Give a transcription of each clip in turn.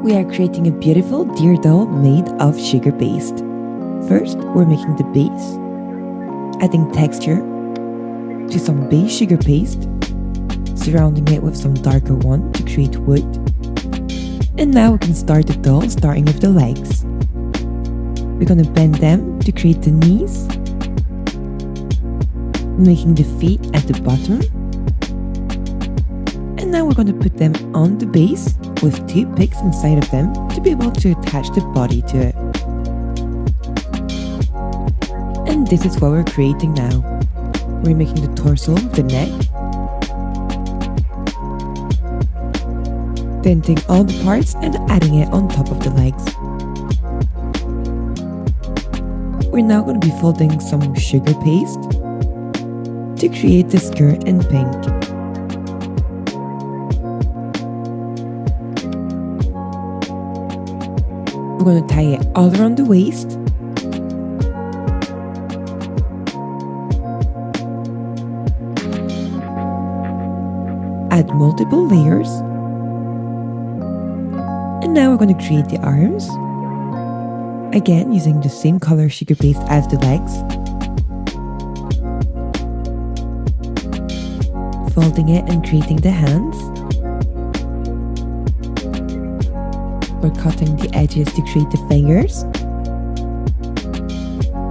We are creating a beautiful deer doll made of sugar paste. First, we're making the base, adding texture to some base sugar paste, surrounding it with some darker one to create wood. And now we can start the doll, starting with the legs. We're gonna bend them to create the knees, making the feet at the bottom. And now we're gonna put them on the base with 2 picks inside of them to be able to attach the body to it. And this is what we're creating now. We're making the torso, the neck, denting all the parts and adding it on top of the legs. We're now going to be folding some sugar paste to create the skirt in pink. We're going to tie it all around the waist. Add multiple layers. And now we're going to create the arms. Again, using the same color sugar paste as the legs. Folding it and creating the hands. We're cutting the edges to create the fingers.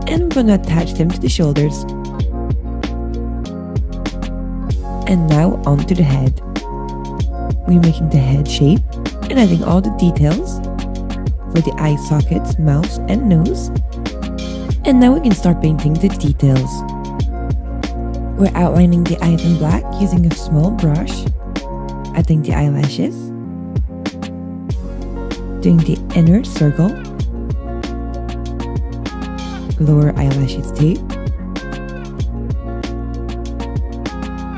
And we're going to attach them to the shoulders. And now onto the head. We're making the head shape and adding all the details for the eye sockets, mouth and nose. And now we can start painting the details. We're outlining the eyes in black using a small brush, adding the eyelashes, doing the inner circle, lower eyelashes too.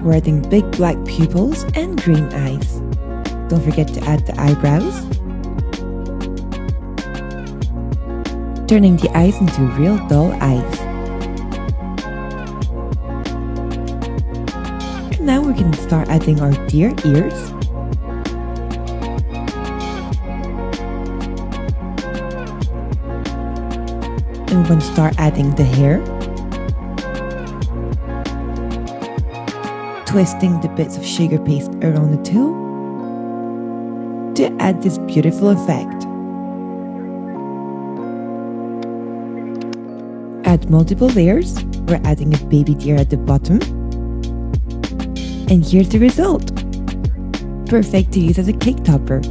We're adding big black pupils and green eyes. Don't forget to add the eyebrows. Turning the eyes into real doll eyes. And now we can start adding our deer ears. And we're going to start adding the hair. Twisting the bits of sugar paste around the tool to add this beautiful effect. Add multiple layers. We're adding a baby deer at the bottom. And here's the result. Perfect to use as a cake topper.